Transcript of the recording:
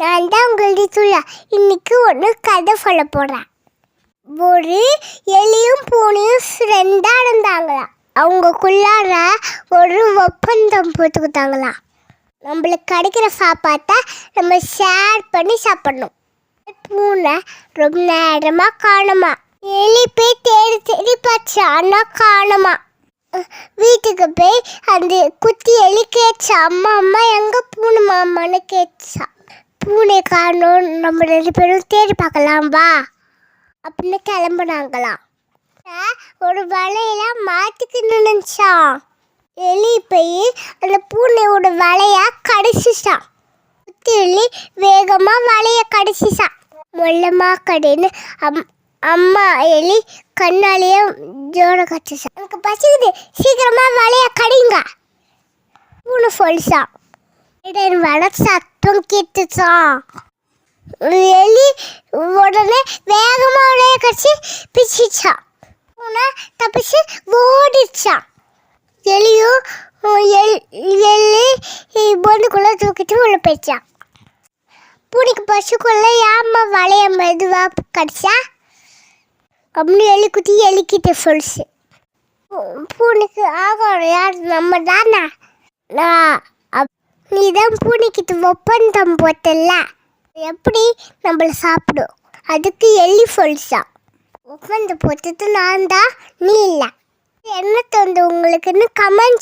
நான் தான் உங்களுடைய துளா. இன்னைக்கு ஒன்று கதை சொல்ல போகிறேன். ஒரு எலியும் பூனையும் ஃப்ரெண்டாக இருந்தாங்களாம். அவங்களுக்குள்ளார ஒரு ஒப்பந்தம் போட்டுக்கிட்டாங்களாம். நம்மளுக்கு கிடைக்கிற சாப்பாட்டை நம்ம ஷேர் பண்ணி சாப்பிடணும். பூனை ரொம்ப நேரமாக காணுமா. எலி போய் தேடி தேடி பார்த்து ஆனால் காணுமா. வீட்டுக்கு போய் அந்த குட்டி எலி கேட்சா, அம்மா அம்மா எங்கே பூனை மாமான்னு கேட்சா. பூனை காணும், நம்ம 2 பேரும் தேடி பார்க்கலாம் வா அப்படின்னு கிளம்புனாங்களாம். ஒரு வலையில மாட்டிக்கிட்டு நினைச்சான். எலி போய் அந்த பூனையோட வலைய கடிச்சிச்சான். குட்டி எலி வேகமாக வலைய கடிச்சிச்சான். மொல்லமா கடின்னு அம்மா எலி கண்ணாலேயே ஜோர கடிச்சிச்சான். எனக்கு பசிக்குது, சீக்கிரமா வலைய கடிங்க பூனை சொல்லிச்சான். வட சத்தம் கேட்டுச்சான். எலி உடனே வேகமா வலைய கடிச்சு பிச்சிச்சான். பூனை தப்பிச்சு ஓடிச்சான். எலியும் எலி பொண்ணுக்குள்ள தூக்கிட்டு உள்ள போயிடுச்சான். பூனைக்கு பசுக்குள்ள ஏம்மா வளைய மெதுவா கடிச்சா அப்படின்னு எலிக்குட்டி எலிக்கிட்ட சொல்லிச்சு. பூனைக்கு ஆகாரம் யார்? நம்ம தானே. நீ தான் பூனைக்கிட்ட ஒப்பந்தம் போட்டல, எப்படி நம்மளை சாப்பிடும்? அதுக்கு எலி சொல்லிச்சான், ஒப்பந்தம் போட்டது நான் தான், நீ இல்லை. என்ன தோணுது உங்களுக்குன்னு கமெண்ட்